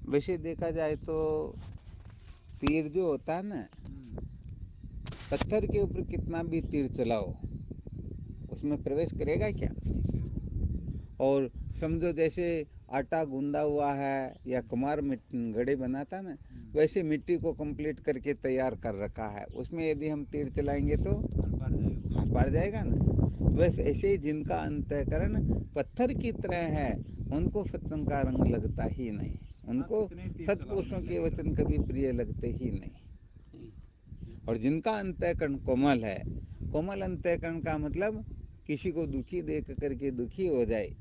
वैसे देखा जाए तो तीर जो होता है ना, पत्थर के ऊपर कितना भी तीर चलाओ उसमें प्रवेश करेगा क्या? और समझो जैसे आटा गूंदा हुआ है या कुम्हार घड़े बनाता ना, वैसे मिट्टी को कंप्लीट करके तैयार कर रखा है, उसमें यदि हम तीर चलाएंगे तो हाथ पार जाएगा ना। वैसे ऐसे ही जिनका अंतःकरण पत्थर की तरह है उनको सत्संग का रंग लगता ही नहीं, उनको सत्पुरुषों के वचन कभी प्रिय लगते ही नहीं। और जिनका अंतःकरण कोमल है, कोमल अंतःकरण का मतलब किसी को दुखी देख करके दुखी हो जाए,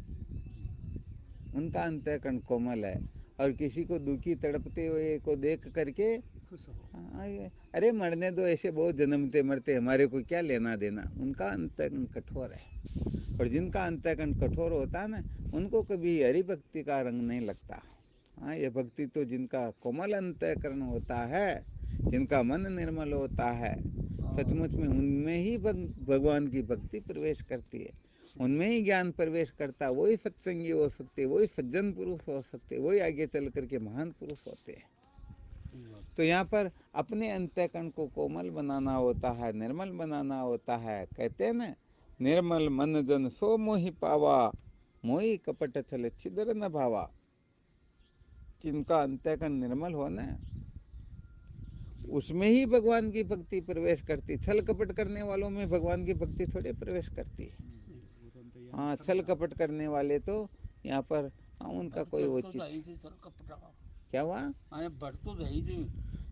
उनका अंतःकरण कोमल है। और किसी को दुखी तड़पते हुए को देख करके खुश हो, अरे मरने दो, ऐसे बहुत जन्मते मरते, हमारे को क्या लेना देना, उनका अंतःकरण कठोर है। और जिनका अंतःकरण कठोर होता है ना, उनको कभी हरि भक्ति का रंग नहीं लगता। हाँ, ये भक्ति तो जिनका कोमल अंतःकरण होता है, जिनका मन निर्मल होता है, सचमुच में उनमें ही भगवान की भक्ति प्रवेश करती है, उनमें ही ज्ञान प्रवेश करता है। वही सत्संगी हो सकते, वही सज्जन पुरुष हो सकते, वही आगे चल करके महान पुरुष होते हैं। तो यहाँ पर अपने अंतःकरण को कोमल बनाना होता है, निर्मल बनाना होता है। कहते हैं ना, निर्मल मन जन सो मोहि पावा, मोहि कपट छल छिदर न भावा। जिनका अंतःकरण निर्मल हो ना, उसमें ही भगवान की भक्ति प्रवेश करती। छल कपट करने वालों में भगवान की भक्ति थोड़े प्रवेश करती है। हाँ, छल कपट करने वाले तो यहाँ पर उनका कोई उचित क्या हुआ?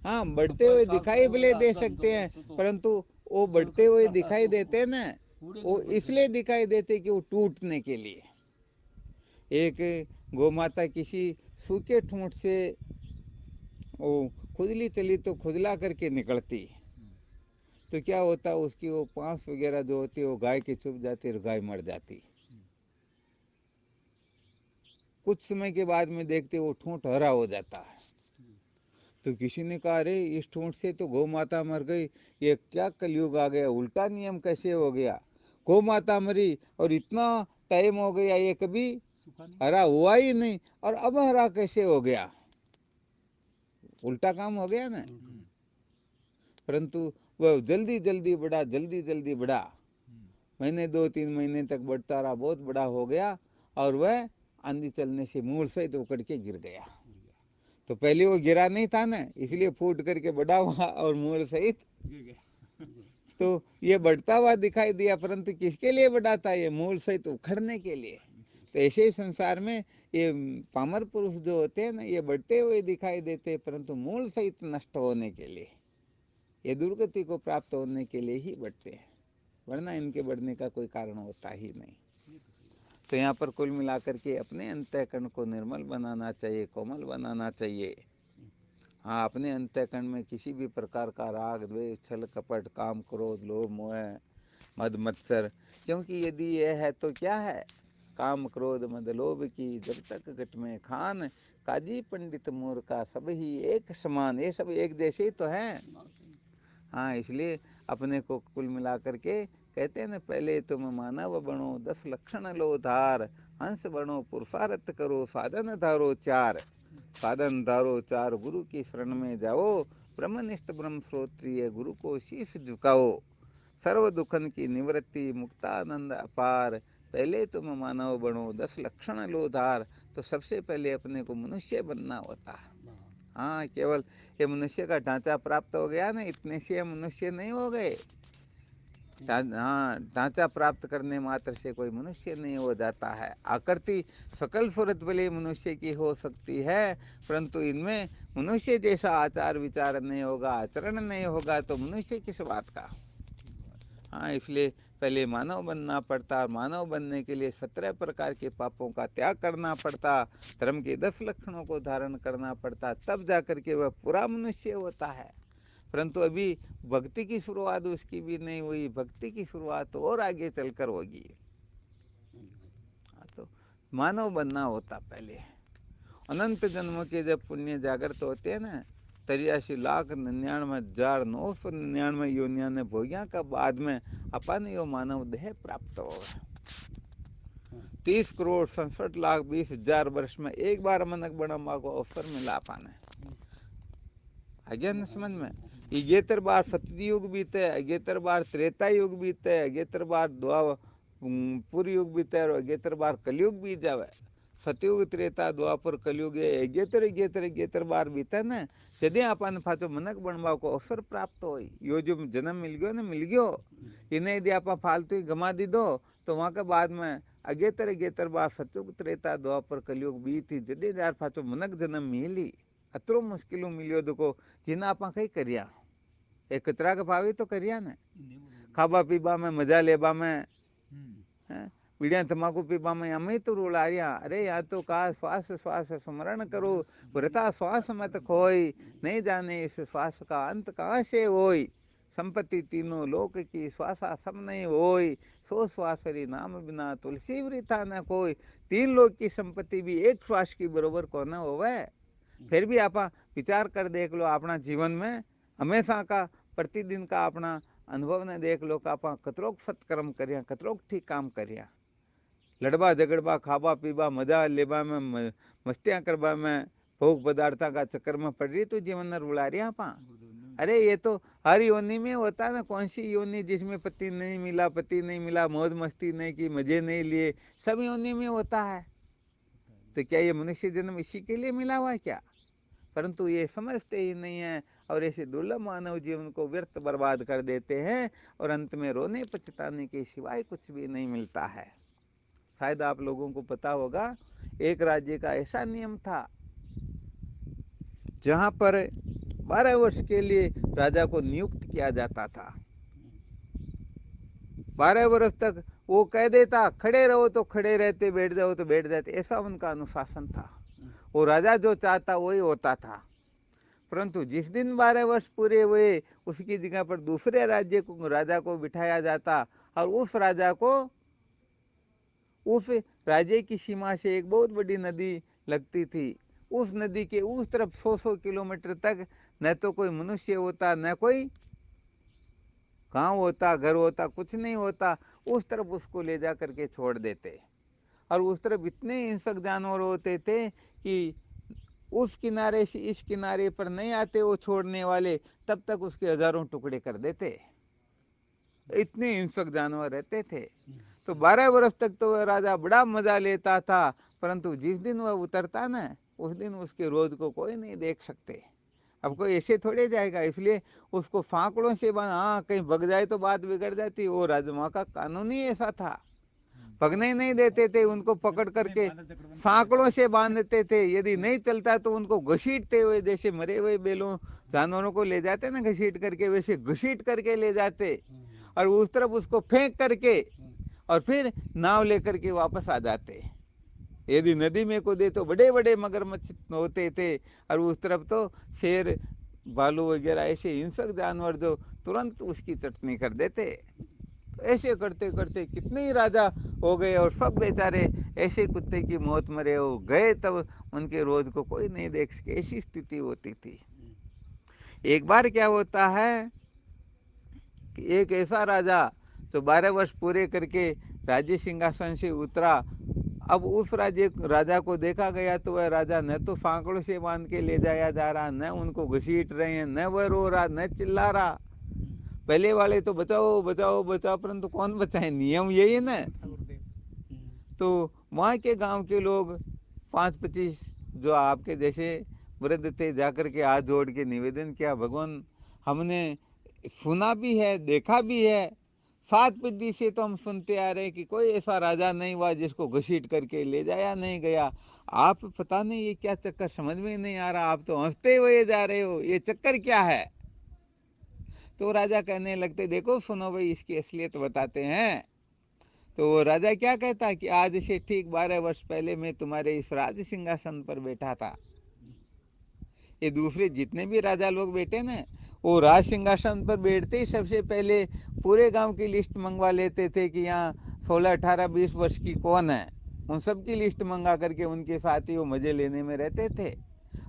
हाँ, बढ़ते हुए दिखाई भले दे सकते हैं, परंतु वो बढ़ते हुए दिखाई देते हैं ना, वो इसलिए दिखाई देते कि वो टूटने के लिए। एक गौ माता किसी सूखे ठूंठ से वो खुजली चली तो खुजला करके निकलती, तो क्या होता, उसकी वो पांस वगैरह जो होती है वो गाय की चुभ जाती और गाय मर जाती। कुछ समय के बाद में देखते वो ठूंठ हरा हो जाता है। तो किसी ने कहा, अरे इस ठूंठ से तो गौ माता मर गई, ये क्या कलयुग आ गया, उल्टा नियम कैसे हो गया? गौ माता मरी और इतना टाइम हो गया, ये कभी हरा हुआ ही नहीं, और अब हरा कैसे हो गया? उल्टा काम हो गया ना। परंतु वह जल्दी जल्दी बढ़ा, जल्दी जल्दी बढ़ा, महीने 2-3 महीने तक बढ़ता रहा, बहुत बड़ा हो गया, और वह आंधी चलने से मूल सहित उकड़ के गिर गया। तो पहले वो गिरा नहीं था ना, इसलिए फूट करके बड़ा हुआ और मूल सहित गिर गया। तो ये बढ़ता हुआ दिखाई दिया, परंतु किसके लिए बढ़ा था? ये मूल सहित उखड़ने के लिए। तो ऐसे ही संसार में ये पामर पुरुष जो होते हैं ना, ये बढ़ते हुए दिखाई देते, परंतु मूल सहित नष्ट होने के लिए, ये दुर्गति को प्राप्त होने के लिए ही बढ़ते हैं, वरना इनके बढ़ने का कोई कारण होता ही नहीं। तो यहाँ पर कुल मिलाकर के अपने अंतःकरण को निर्मल बनाना चाहिए, कोमल बनाना चाहिए। हाँ, अपने अंतःकरण में किसी भी प्रकार का राग, द्वेष, छल, कपट, काम, क्रोध, लोभ, मोह, मद, मत्सर, क्योंकि यदि यह है तो क्या है? काम, क्रोध, मद, लोभ की जब तक घट में खान, काजी पंडित मूर्खा सब ही एक समान, ये सब एक जैसे ही तो हैं। हाँ, इसलिए अपने को कुल मिला करके कहते हैं ना, पहले तुम मानव बनो 10 लक्षण लो धार, हंस बनो पुरुषार्थ करो साधन धारो 4, साधन धारो 4 गुरु की शरण में जाओ, ब्रह्मनिष्ठ ब्रह्म श्रोत्रिय गुरु को शीश झुकाओ, सर्व दुखन की निवृत्ति मुक्तानंद अपार, पहले तुम मानव बनो 10 लक्षण लो धार। तो सबसे पहले अपने को मनुष्य बनना होता है। हाँ, केवल ये मनुष्य का ढांचा प्राप्त हो गया ना, इतने से मनुष्य नहीं हो गए। हाँ, ढांचा प्राप्त करने मात्र से कोई मनुष्य नहीं हो जाता है। आकृति सकल सूरत भले मनुष्य की हो सकती है, परंतु इनमें मनुष्य जैसा आचार विचार नहीं होगा, आचरण नहीं होगा, तो मनुष्य किस बात का? हाँ, इसलिए पहले मानव बनना पड़ता। मानव बनने के लिए 17 प्रकार के पापों का त्याग करना पड़ता, धर्म के 10 लक्षणों को धारण करना पड़ता, तब जाकर के वह पूरा मनुष्य होता है। परंतु अभी भक्ति की शुरुआत उसकी भी नहीं हुई, भक्ति की शुरुआत और आगे चलकर होगी। तो मानव बनना होता पहले। अनंत जन्मों के जब पुण्य जागृत होते हैं ना, 83,99,999 योनिया ने भोगिया का बाद में अपन यो मानव देह प्राप्त होगा। 30 करोड़ 67 लाख 20 हजार वर्ष में एक बार मनक बनवा को अवसर मिला पाने। आ गया ना समझ में? 71 बार सतयुग बीते, 71 बार त्रेता युग बीते, 71 बार द्वापर युग बीते और 71 बार कलयुग बीत जावे। सतयुग त्रेता द्वापर कलयुग 71 बार बीते न, यदि अपन पाछो मनक बनवा को अवसर प्राप्त हो, यो जो जन्म मिल गयो ना, मिल गयो, इन्हें यदि आप फालतू ही गमा दी दो तो वहां के बाद में 71 बार सतयुग त्रेता द्वापर कलयुग बीती, जदि यार पाछो मनक जन्म मिली, अतरो मुश्किलों मिलियो देखो, जिन्हें आप कई करिया, एक कतरा के भावी तो करिया ने, खाबा पीबा में, मजा लेबा में, बीड़िया तम्बाकू पीबा में हमें तो रुलारिया, अरे या तो का श्वास श्वास स्मरण करो, व्रता श्वास मत खोई, नहीं जाने इस श्वास का अंत कहाँ से होई, संपत्ति तीनों लोक की श्वासा सब नहीं होई, सो श्वास हरि नाम बिना तुलसी वृथा न कोई। 3 लोक की संपत्ति भी एक श्वास की बरोबर को न होवे। फिर भी आप विचार कर देख लो अपना जीवन में हमेशा का प्रतिदिन का अपना अनुभव ने देख लो, आप कतरोक सत्कर्म करिया, कतरोक ठीक काम करिया, लड़बा झगड़बा खाबा पीबा मजा लेबा में मस्तियां करबा में भोग पदार्था का चक्कर में पड़ रही तो जीवन न रुला रही आप। अरे ये तो हर योनि में होता ना, कौन सी योनि जिसमें पति नहीं मिला, मौज मस्ती नहीं की, मजे नहीं लिए, सब योनि में होता है। तो क्या ये मनुष्य जन्म इसी के लिए मिला हुआ है क्या? परंतु ये समझते ही नहीं है और ऐसे दुर्लभ मानव जीवन को व्यर्थ बर्बाद कर देते हैं और अंत में रोने पछताने के सिवाय कुछ भी नहीं मिलता है। शायद आप लोगों को पता होगा, एक राज्य का ऐसा नियम था जहां पर 12 वर्ष के लिए राजा को नियुक्त किया जाता था। 12 वर्ष तक वो कह देता खड़े रहो तो खड़े रहते, बैठ जाओ तो बैठ जाते, ऐसा उनका अनुशासन था। वो राजा जो चाहता वही होता था। परंतु जिस दिन 12 वर्ष पूरे हुए उसकी जगह पर दूसरे राजा को बिठाया जाता और उस राजा को उस राज्य की सीमा से एक बहुत बड़ी नदी लगती थी, उस नदी के उस तरफ 100 किलोमीटर तक न तो कोई मनुष्य होता, न कोई गांव होता, घर होता, कुछ नहीं होता, उस तरफ उसको ले जा करके छोड़ देते। और उस तरफ इतने हिंसक जानवर होते थे कि उस किनारे से इस किनारे पर नहीं आते वो छोड़ने वाले, तब तक उसके हजारों टुकड़े कर देते, इतने हिंसक जानवर रहते थे। तो 12 वर्ष तक तो वह राजा बड़ा मजा लेता था, परंतु जिस दिन वह उतरता ना, उस दिन उसके रोज को कोई नहीं देख सकते। अब कोई ऐसे थोड़े जाएगा, इसलिए उसको फांकड़ों से हाँ कहीं भग जाए तो बात बिगड़ जाती। वो राजमा का कानून ही ऐसा था, भगने ही नहीं देते थे, उनको पकड़ करके फांकड़ों से बांधते थे। यदि नहीं चलता तो उनको घसीटते हुए, जैसे मरे हुए बैलों जानवरों को ले जाते ना घसीट करके, वैसे घसीट करके ले जाते और उस तरफ उसको फेंक करके और फिर नाव लेकर के वापस आ जाते। यदि नदी में को दे तो बड़े बड़े मगरमच्छ होते थे और उस तरफ तो शेर भालू वगैरह ऐसे हिंसक जानवर जो तुरंत उसकी चटनी कर देते। तो ऐसे करते करते कितने ही राजा हो गए और सब बेचारे ऐसे कुत्ते की मौत मरे हो गए, तब उनके रोज को कोई नहीं देख सके, ऐसी स्थिति होती थी। एक बार क्या होता है कि एक ऐसा राजा जो 12 वर्ष पूरे करके राज्य सिंहासन से उतरा, अब उस राजा को देखा गया तो वह राजा न तो फांकड़ों से बांध के ले जाया जा रहा, न उनको घसीट रहे हैं, न वह रो रहा, न चिल्ला रहा। पहले वाले तो बचाओ बचाओ बचाओ, परंतु कौन बचाए, नियम यही है ना। तो वहां के गांव के लोग 5-25 जो आपके जैसे वृद्ध थे, जाकर के हाथ जोड़ के निवेदन किया, भगवान हमने सुना भी है, देखा भी है, 7 पीढ़ी से तो हम सुनते आ रहे हैं कि कोई ऐसा राजा नहीं हुआ जिसको घसीट करके ले जाया नहीं गया। आप पता नहीं ये क्या चक्कर, समझ में नहीं आ रहा, आप तो हंसते हुए जा रहे हो, ये चक्कर क्या है। तो राजा कहने लगते, देखो सुनो भाई, इसकी असलियत बताते हैं। तो वो राजा क्या कहता कि आज से ठीक 12 वर्ष पहले मैं तुम्हारे इस राज सिंहासन पर बैठा था। ये दूसरे जितने भी राजा लोग बैठे ना, वो राज सिंहासन पर बैठते ही सबसे पहले पूरे गांव की लिस्ट मंगवा लेते थे कि यहाँ 16, 18, 20 वर्ष की कौन है, उन सब की लिस्ट मंगा करके उनके साथ ही वो मजे लेने में रहते थे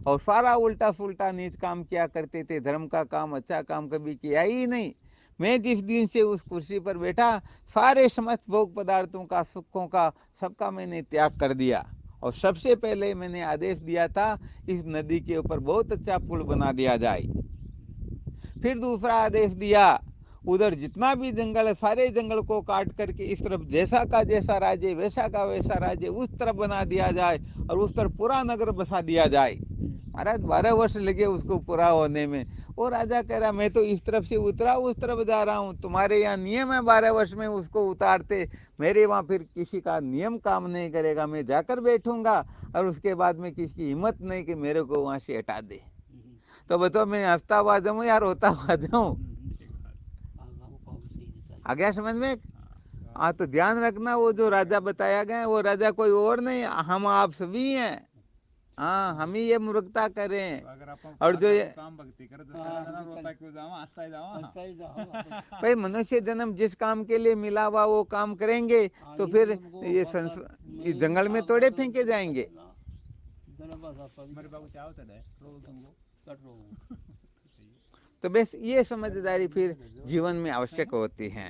और सारा उल्टा सुल्टा नीच काम किया करते थे। धर्म का काम, अच्छा काम कभी किया ही नहीं। मैं जिस दिन से उस कुर्सी पर बैठा, सारे समस्त भोग पदार्थों का, सुखों का, सबका मैंने त्याग कर दिया। और सबसे पहले मैंने आदेश दिया था, इस नदी के ऊपर बहुत अच्छा पुल बना दिया जाए। फिर दूसरा आदेश दिया, उधर जितना भी जंगल है, सारे जंगल को काट करके इस तरफ जैसा का जैसा राज्य, वैसा का वैसा राज्य उस तरफ बना दिया जाए, और उस तरफ पूरा नगर बसा दिया जाए। महाराज 12 वर्ष लगे उसको पूरा होने में। वो राजा कह रहा, मैं तो इस तरफ से उतरा, उस तरफ जा रहा हूँ, तुम्हारे यहाँ नियम है 12 वर्ष में उसको उतारते, मेरे वहाँ फिर किसी का नियम काम नहीं करेगा। मैं जाकर बैठूंगा और उसके बाद में किसी की हिम्मत नहीं कि मेरे को वहां से हटा दे। तो बताओ, मैं हंसता हुआ जाऊं या रोता हुआ जाऊं? आ गया समझ में? हाँ, तो ध्यान रखना, वो जो राजा बताया गया वो राजा कोई और नहीं, हम आप सभी हैं। हाँ, हम ही ये मूर्खता करें। और जो ये भाई मनुष्य जन्म जिस काम के लिए मिला हुआ वो काम करेंगे, तो फिर ये इस जंगल में थोड़े फेंके जाएंगे। तो बस ये समझदारी फिर जीवन में आवश्यक होती है।